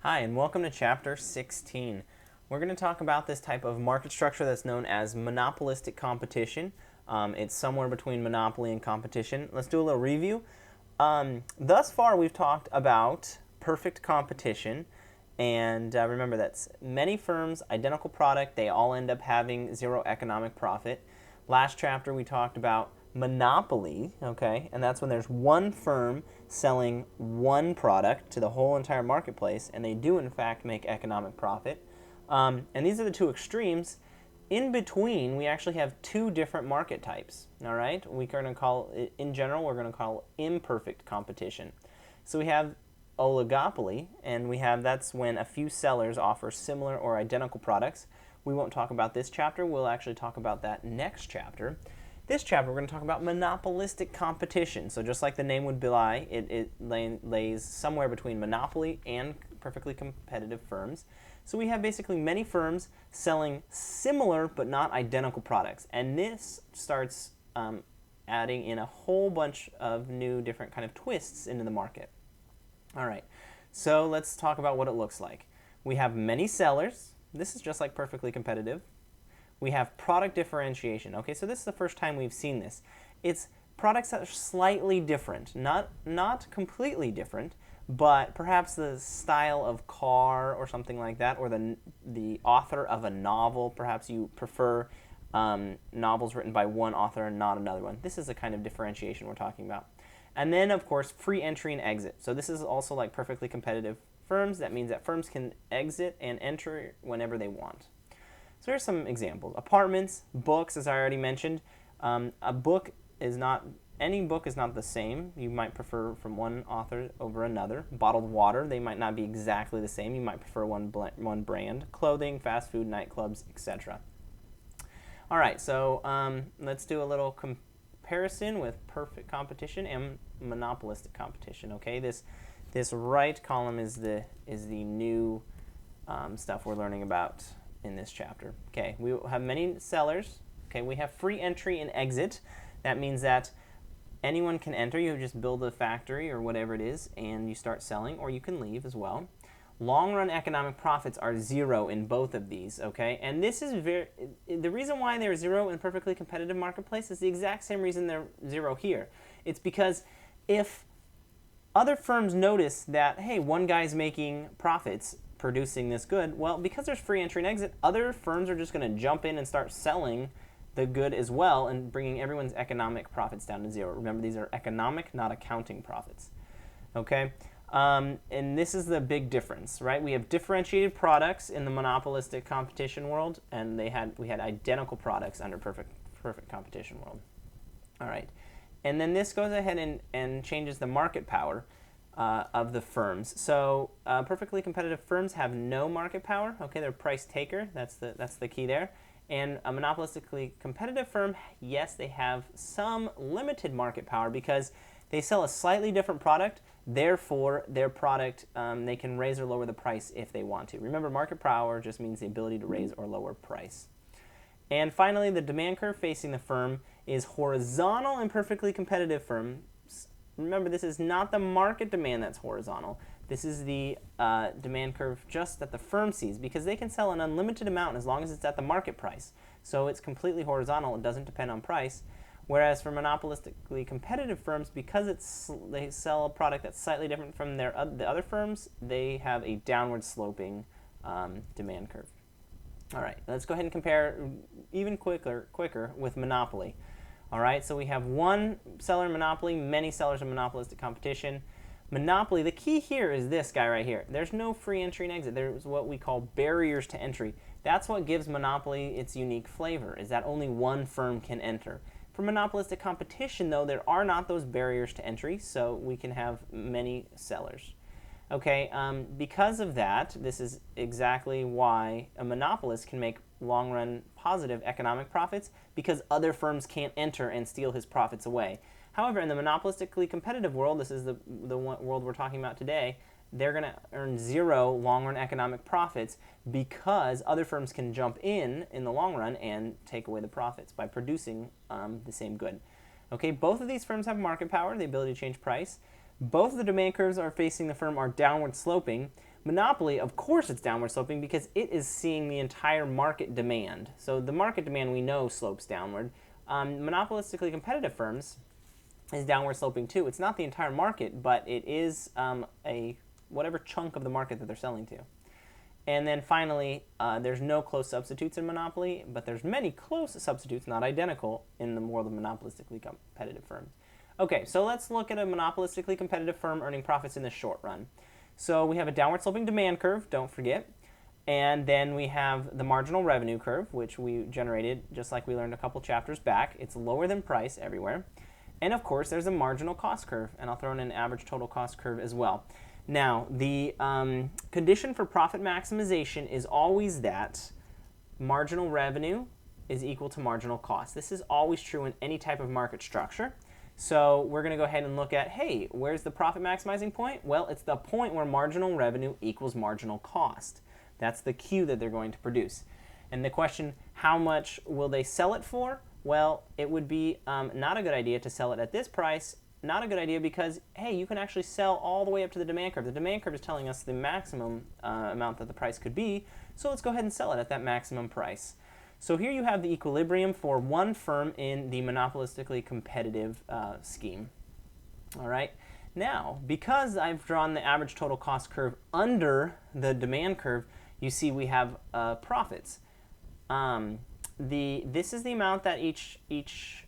Hi, and welcome to Chapter 16. We're going to talk about this type of market structure that's known as monopolistic competition. It's somewhere between monopoly and competition. Let's do a little review. Thus far, we've talked about perfect competition. And remember, that's many firms, identical product, they all end up having zero economic profit. Last chapter, we talked about monopoly, okay, and that's when there's one firm selling one product to the whole entire marketplace, and they do in fact make economic profit. And these are the two extremes. In between, we actually have two different market types. All right, we're going to call it, in general, we're going to call imperfect competition. So we have oligopoly, and that's when a few sellers offer similar or identical products. We won't talk about this chapter. We'll actually talk about that next chapter. This chapter, we're going to talk about monopolistic competition. So just like the name would belie, it lays somewhere between monopoly and perfectly competitive firms. So we have basically many firms selling similar but not identical products. And this starts adding in a whole bunch of new different kind of twists into the market. All right, so let's talk about what it looks like. We have many sellers. This is just like perfectly competitive. We have product differentiation. Okay, so this is the first time we've seen this. It's products that are slightly different, not completely different, but perhaps the style of car or something like that, or the author of a novel. Perhaps you prefer novels written by one author and not another one. This is the kind of differentiation we're talking about. And then, of course, free entry and exit. So this is also like perfectly competitive firms. That means that firms can exit and enter whenever they want. So here's some examples. Apartments, books, as I already mentioned. Any book is not the same. You might prefer from one author over another. Bottled water, they might not be exactly the same. You might prefer one brand. Clothing, fast food, nightclubs, etc. All right, so let's do a little comparison with perfect competition and monopolistic competition. Okay, this right column is the new stuff we're learning about in this chapter. Okay, we have many sellers. Okay, we have free entry and exit. That means that anyone can enter. You just build a factory or whatever it is, and you start selling, or you can leave as well. Long-run economic profits are zero in both of these. Okay, and this is the reason why they're zero in perfectly competitive marketplace is the exact same reason they're zero here. It's because if other firms notice that, hey, one guy's making profits producing this good, well, because there's free entry and exit, other firms are just going to jump in and start selling the good as well and bringing everyone's economic profits down to zero. Remember, these are economic, not accounting profits. Okay? And this is the big difference, right? We have differentiated products in the monopolistic competition world, and we had identical products under perfect competition world. All right. And then this goes ahead and changes the market power of the firms. So perfectly competitive firms have no market power. Okay, they're price taker. That's the key there. And a monopolistically competitive firm, yes, they have some limited market power because they sell a slightly different product. Therefore, their product, they can raise or lower the price if they want to. Remember, market power just means the ability to raise or lower price. And finally, the demand curve facing the firm is horizontal in perfectly competitive firms. Remember, this is not the market demand that's horizontal. This is the demand curve just that the firm sees, because they can sell an unlimited amount as long as it's at the market price. So it's completely horizontal. It doesn't depend on price. Whereas for monopolistically competitive firms, because they sell a product that's slightly different from the other firms, they have a downward sloping demand curve. All right, let's go ahead and compare even quicker with monopoly. All right, so we have one seller in monopoly, many sellers in monopolistic competition. Monopoly, the key here is this guy right here. There's no free entry and exit. There's what we call barriers to entry. That's what gives monopoly its unique flavor, is that only one firm can enter. For monopolistic competition, though, there are not those barriers to entry, so we can have many sellers. Okay, because of that, this is exactly why a monopolist can make long-run positive economic profits, because other firms can't enter and steal his profits away. However, in the monopolistically competitive world, this is the world we're talking about today, they're going to earn zero long-run economic profits because other firms can jump in the long run and take away the profits by producing the same good. Okay, both of these firms have market power, the ability to change price. Both of the demand curves are facing the firm are downward sloping, Monopoly, of course it's downward sloping because it is seeing the entire market demand. So the market demand we know slopes downward. Monopolistically competitive firms is downward sloping too. It's not the entire market, but it is a whatever chunk of the market that they're selling to. And then finally, there's no close substitutes in Monopoly, but there's many close substitutes, not identical, in the world of monopolistically competitive firms. Okay, so let's look at a monopolistically competitive firm earning profits in the short run. So we have a downward sloping demand curve, don't forget. And then we have the marginal revenue curve, which we generated just like we learned a couple chapters back. It's lower than price everywhere. And of course, there's a marginal cost curve, and I'll throw in an average total cost curve as well. Now, the condition for profit maximization is always that marginal revenue is equal to marginal cost. This is always true in any type of market structure. So we're going to go ahead and look at, hey, where's the profit maximizing point? Well, it's the point where marginal revenue equals marginal cost. That's the Q that they're going to produce. And the question, how much will they sell it for? Well, it would be not a good idea to sell it at this price. Not a good idea because, hey, you can actually sell all the way up to the demand curve. The demand curve is telling us the maximum amount that the price could be. So let's go ahead and sell it at that maximum price. So here you have the equilibrium for one firm in the monopolistically competitive scheme. All right. Now, because I've drawn the average total cost curve under the demand curve, you see we have profits. This is the amount that each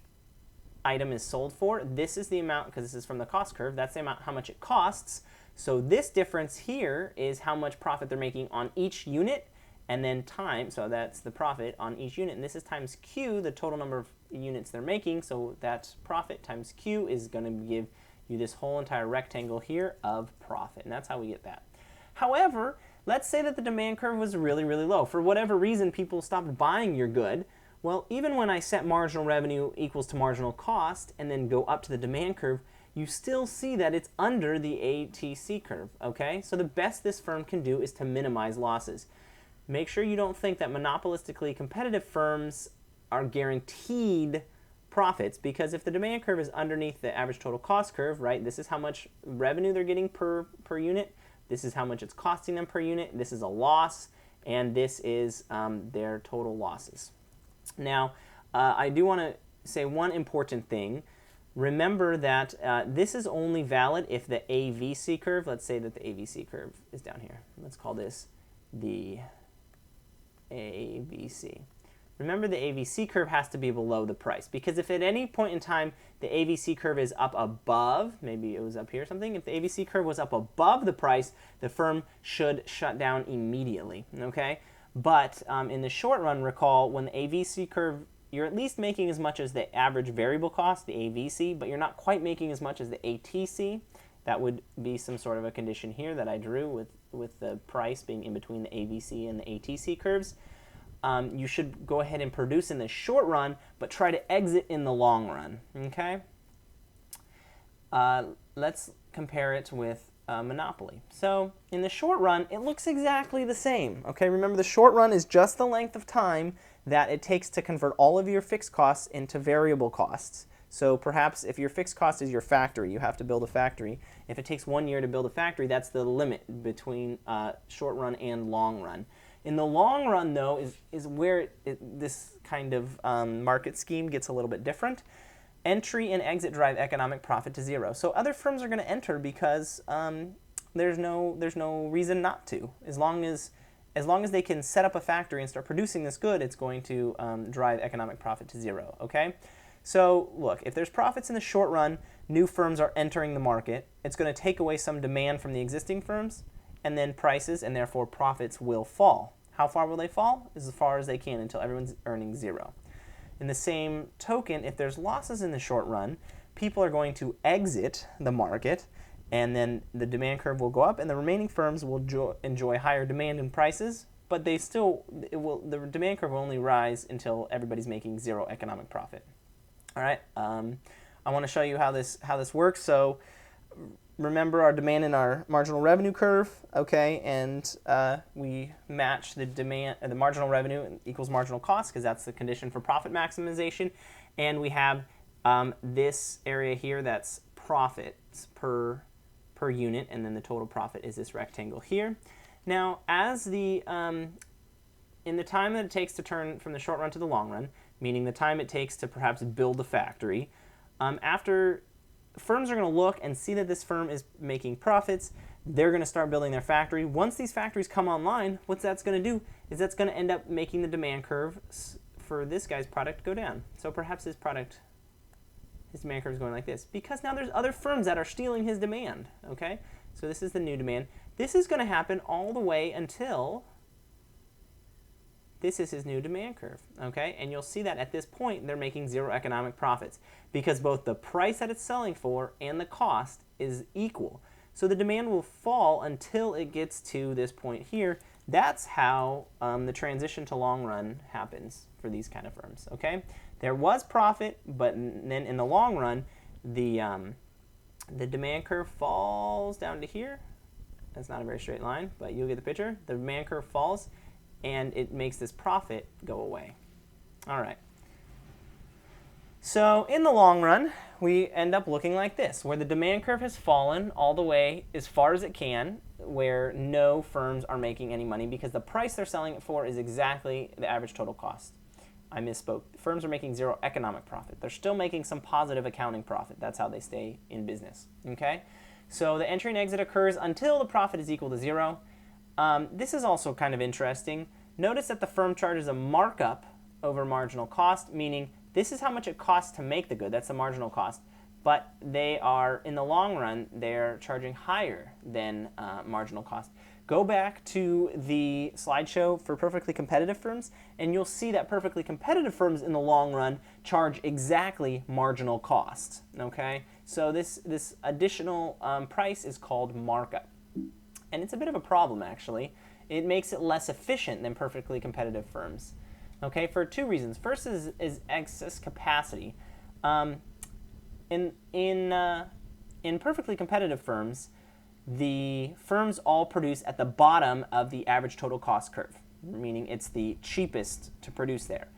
item is sold for. This is the amount, because this is from the cost curve, that's the amount how much it costs. So this difference here is how much profit they're making on each unit, and then time, so that's the profit on each unit, and this is times Q, the total number of units they're making, so that's profit times Q is going to give you this whole entire rectangle here of profit, and that's how we get that. However, let's say that the demand curve was really, really low. For whatever reason, people stopped buying your good. Well, even when I set marginal revenue equals to marginal cost and then go up to the demand curve, you still see that it's under the ATC curve, okay? So the best this firm can do is to minimize losses. Make sure you don't think that monopolistically competitive firms are guaranteed profits, because if the demand curve is underneath the average total cost curve, right, this is how much revenue they're getting per unit, this is how much it's costing them per unit, this is a loss, and this is their total losses. Now, I do want to say one important thing. Remember that this is only valid if the AVC curve, let's say that the AVC curve is down here. Let's call this the AVC. Remember, the AVC curve has to be below the price, because if at any point in time the AVC curve is up above, maybe it was up here or something, if the AVC curve was up above the price, the firm should shut down immediately, okay? But in the short run, recall, when the AVC curve, you're at least making as much as the average variable cost, the AVC, but you're not quite making as much as the ATC. That would be some sort of a condition here that I drew with the price being in between the AVC and the ATC curves. You should go ahead and produce in the short run, but try to exit in the long run, okay? Let's compare it with Monopoly. So in the short run, it looks exactly the same, okay? Remember, the short run is just the length of time that it takes to convert all of your fixed costs into variable costs. So perhaps if your fixed cost is your factory, you have to build a factory. If it takes 1 year to build a factory, that's the limit between short run and long run. In the long run, though, is where this kind of market scheme gets a little bit different. Entry and exit drive economic profit to zero. So other firms are going to enter because there's no reason not to. As long as they can set up a factory and start producing this good, it's going to drive economic profit to zero, okay? So look, if there's profits in the short run, new firms are entering the market. It's going to take away some demand from the existing firms, and then prices and therefore profits will fall. How far will they fall? As far as they can until everyone's earning zero. In the same token, if there's losses in the short run, people are going to exit the market, and then the demand curve will go up, and the remaining firms will enjoy higher demand and prices, but the demand curve will only rise until everybody's making zero economic profit. All right, I want to show you how this works. So remember our demand and our marginal revenue curve, okay, and we match the demand, the marginal revenue equals marginal cost, because that's the condition for profit maximization, and we have this area here that's profits per unit, and then the total profit is this rectangle here. Now, as in the time that it takes to turn from the short run to the long run, meaning the time it takes to perhaps build a factory, after firms are going to look and see that this firm is making profits, they're going to start building their factory. Once these factories come online, what that's going to do is that's going to end up making the demand curve for this guy's product go down. So perhaps his demand curve is going like this, because now there's other firms that are stealing his demand, okay? So this is the new demand. This is going to happen all the way until this is his new demand curve, okay? And you'll see that at this point, they're making zero economic profits because both the price that it's selling for and the cost is equal. So the demand will fall until it gets to this point here. That's how the transition to long run happens for these kind of firms, okay? There was profit, but then in the long run, the demand curve falls down to here. That's not a very straight line, but you'll get the picture. The demand curve falls, and it makes this profit go away. All right. So in the long run, we end up looking like this, where the demand curve has fallen all the way as far as it can, where no firms are making any money because the price they're selling it for is exactly the average total cost. I misspoke. Firms are making zero economic profit. They're still making some positive accounting profit. That's how they stay in business. Okay? So the entry and exit occurs until the profit is equal to zero. This is also kind of interesting. Notice that the firm charges a markup over marginal cost, meaning this is how much it costs to make the good. That's the marginal cost. But they are, in the long run, they're charging higher than marginal cost. Go back to the slideshow for perfectly competitive firms, and you'll see that perfectly competitive firms in the long run charge exactly marginal cost. Okay? So this additional price is called markup. And it's a bit of a problem, actually. It makes it less efficient than perfectly competitive firms. Okay, for two reasons. First is excess capacity. In perfectly competitive firms, the firms all produce at the bottom of the average total cost curve, meaning it's the cheapest to produce there.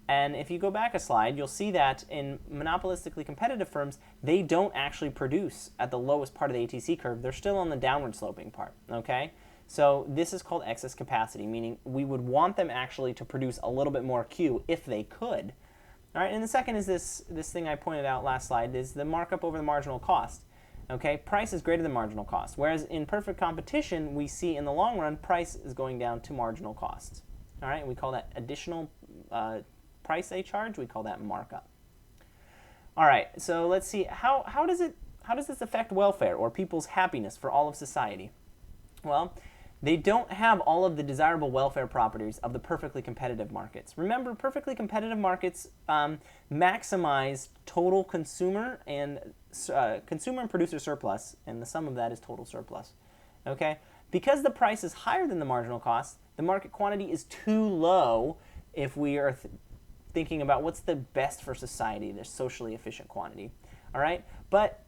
And if you go back a slide, you'll see that in monopolistically competitive firms, they don't actually produce at the lowest part of the ATC curve. They're still on the downward sloping part, okay? So this is called excess capacity, meaning we would want them actually to produce a little bit more Q if they could. All right, and the second is this thing I pointed out last slide, is the markup over the marginal cost. Okay, price is greater than marginal cost, whereas in perfect competition, we see in the long run, price is going down to marginal cost. All right, and we call that additional price they charge, we call that markup. All right, so let's see, how does this affect welfare or people's happiness for all of society? Well, they don't have all of the desirable welfare properties of the perfectly competitive markets. Remember, perfectly competitive markets maximize total consumer and producer surplus, and the sum of that is total surplus. Okay? Because the price is higher than the marginal cost, the market quantity is too low if we are thinking about what's the best for society, the socially efficient quantity. All right? But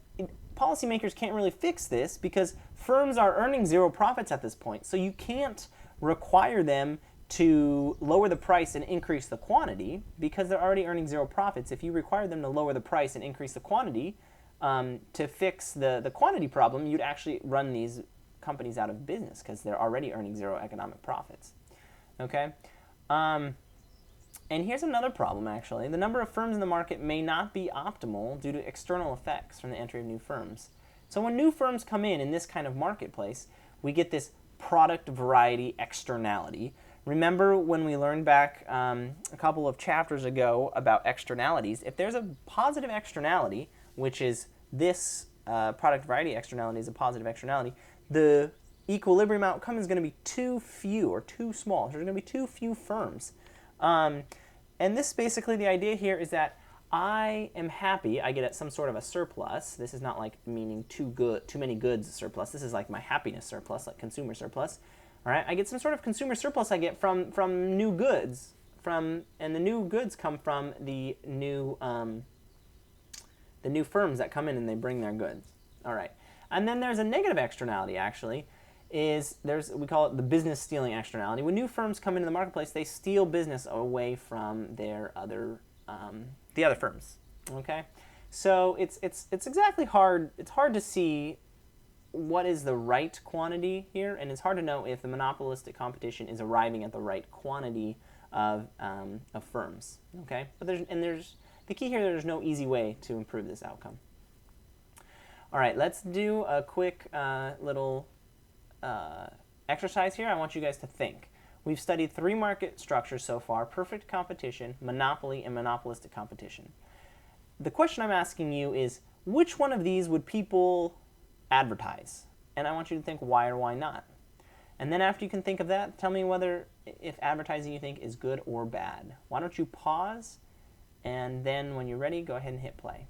policymakers can't really fix this because firms are earning zero profits at this point. So you can't require them to lower the price and increase the quantity because they're already earning zero profits. If you require them to lower the price and increase the quantity to fix the quantity problem, you'd actually run these companies out of business because they're already earning zero economic profits. Okay? And here's another problem, actually. The number of firms in the market may not be optimal due to external effects from the entry of new firms. So when new firms come in this kind of marketplace, we get this product variety externality. Remember when we learned back a couple of chapters ago about externalities? If there's a positive externality, which is this product variety externality is a positive externality, the equilibrium outcome is going to be too few or too small. So there's going to be too few firms. And this basically, the idea here is that I am happy, I get some sort of a surplus. This is not like meaning too many goods surplus. This is like my happiness surplus, like consumer surplus. All right, I get some sort of consumer surplus I get from new goods, and the new goods come from the new firms that come in and they bring their goods. All right, and then there's a negative externality actually. We call it the business stealing externality. When new firms come into the marketplace, they steal business away from the other firms. Okay, so it's exactly hard. It's hard to see what is the right quantity here, and it's hard to know if the monopolistic competition is arriving at the right quantity of firms. Okay, but there's the key here. There's no easy way to improve this outcome. All right, let's do a quick little exercise here. I want you guys to think. We've studied 3 market structures so far: perfect competition, monopoly, and monopolistic competition. The question I'm asking you is, which one of these would people advertise? And I want you to think why or why not. And then after you can think of that, tell me whether if advertising you think is good or bad. Why don't you pause, and then when you're ready, go ahead and hit play.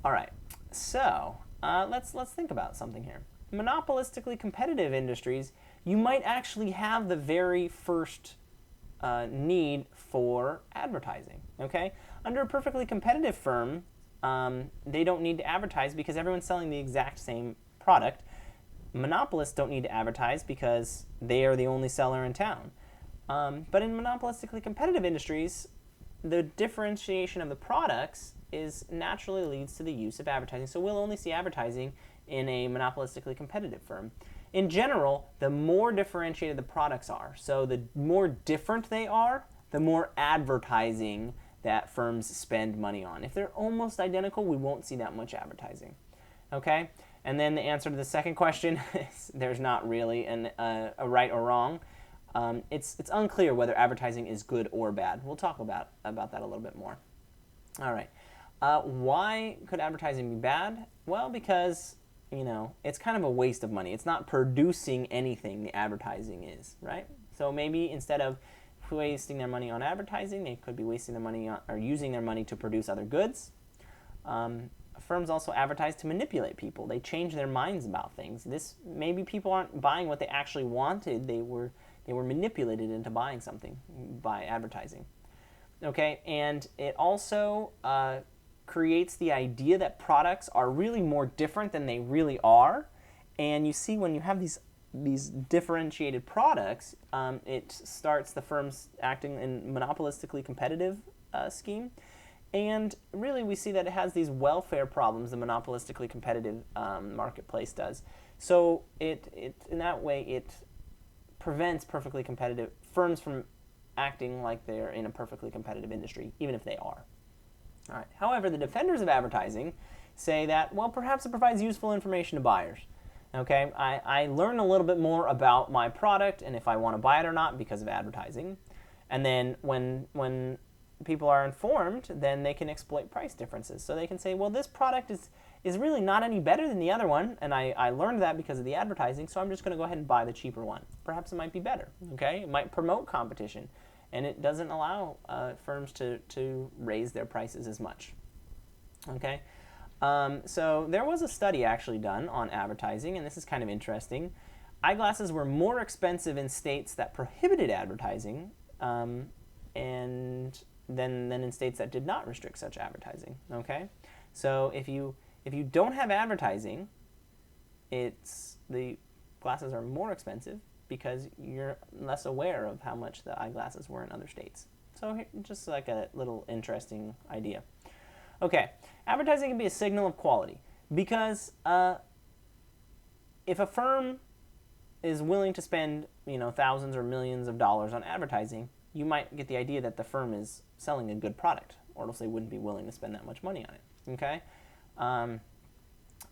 All right, so let's think about something here. Monopolistically competitive industries, you might actually have the very first need for advertising. Okay, under a perfectly competitive firm, they don't need to advertise because everyone's selling the exact same product. Monopolists don't need to advertise because they are the only seller in town. But in monopolistically competitive industries, the differentiation of the products naturally leads to the use of advertising. So we'll only see advertising in a monopolistically competitive firm. In general, the more differentiated the products are, so the more different they are, the more advertising that firms spend money on. If they're almost identical, we won't see that much advertising. Okay? And then the answer to the second question is there's not really a right or wrong. It's unclear whether advertising is good or bad. We'll talk about that a little bit more. All right. Why could advertising be bad? Well, because it's kind of a waste of money. It's not producing anything, the advertising is, right? So maybe instead of wasting their money on advertising, they could be wasting their money on, or using their money to produce other goods. Firms also advertise to manipulate people. They change their minds about things. Maybe people aren't buying what they actually wanted. They were manipulated into buying something by advertising. Okay, and it also creates the idea that products are really more different than they really are. And you see, when you have these differentiated products, it starts the firms acting in monopolistically competitive scheme. And really, we see that it has these welfare problems the monopolistically competitive marketplace does. So in that way, it prevents perfectly competitive firms from acting like they're in a perfectly competitive industry, even if they are. All right. However, the defenders of advertising say that, well, perhaps it provides useful information to buyers. Okay, I learn a little bit more about my product and if I want to buy it or not because of advertising. And then when people are informed, then they can exploit price differences. So they can say, well, this product is really not any better than the other one, and I learned that because of the advertising, so I'm just going to go ahead and buy the cheaper one. Perhaps it might be better. Okay, it might promote competition, and it doesn't allow firms to raise their prices as much. Okay, so there was a study actually done on advertising, and this is kind of interesting. Eyeglasses were more expensive in states that prohibited advertising, and than in states that did not restrict such advertising. Okay, so if you don't have advertising, the glasses are more expensive because you're less aware of how much the eyeglasses were in other states. So just like a little interesting idea. Okay, advertising can be a signal of quality because if a firm is willing to spend thousands or millions of dollars on advertising, you might get the idea that the firm is selling a good product, or else they wouldn't be willing to spend that much money on it. Okay,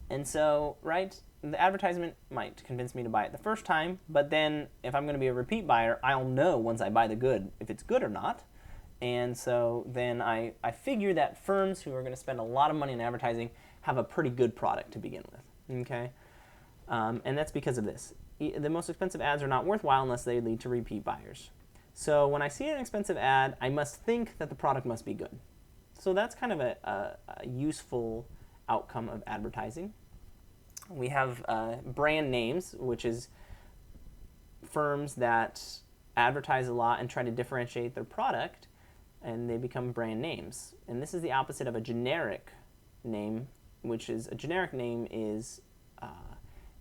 and so the advertisement might convince me to buy it the first time, but then if I'm going to be a repeat buyer, I'll know once I buy the good if it's good or not. And so then I figure that firms who are going to spend a lot of money on advertising have a pretty good product to begin with. Okay, and that's because of this. The most expensive ads are not worthwhile unless they lead to repeat buyers. So when I see an expensive ad, I must think that the product must be good. So that's kind of a useful outcome of advertising. We have brand names, which is firms that advertise a lot and try to differentiate their product, and they become brand names. And this is the opposite of a generic name, which is a generic name is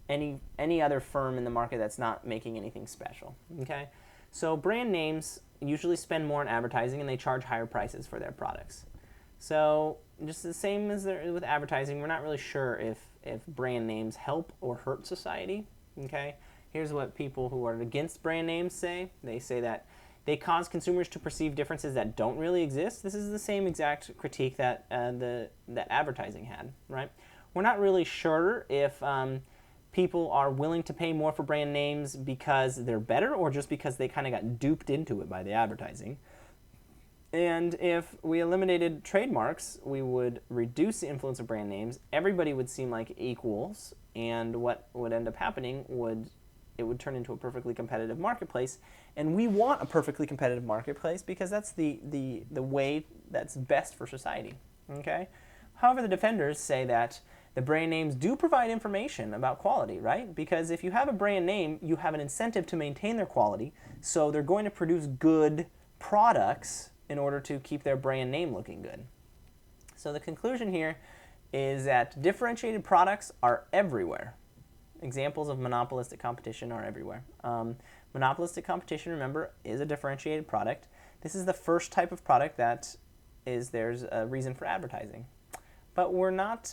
any other firm in the market that's not making anything special. Okay, so brand names usually spend more on advertising and they charge higher prices for their products. So just the same as there with advertising, we're not really sure if brand names help or hurt society. Okay, here's what people who are against brand names say. They say that they cause consumers to perceive differences that don't really exist. This is the same exact critique that that advertising had, right? We're not really sure if people are willing to pay more for brand names because they're better or just because they kind of got duped into it by the advertising. And if we eliminated trademarks, we would reduce the influence of brand names. Everybody would seem like equals, and what would end up happening would turn into a perfectly competitive marketplace. And we want a perfectly competitive marketplace because that's the way that's best for society. Okay? However, the defenders say that the brand names do provide information about quality, right? Because if you have a brand name, you have an incentive to maintain their quality, so they're going to produce good products in order to keep their brand name looking good. So the conclusion here is that differentiated products are everywhere. Examples of monopolistic competition are everywhere. Monopolistic competition, remember, is a differentiated product. This is the first type of product that there's a reason for advertising. But we're not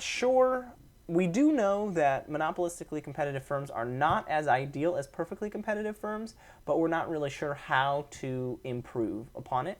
sure. We do know that monopolistically competitive firms are not as ideal as perfectly competitive firms, but we're not really sure how to improve upon it.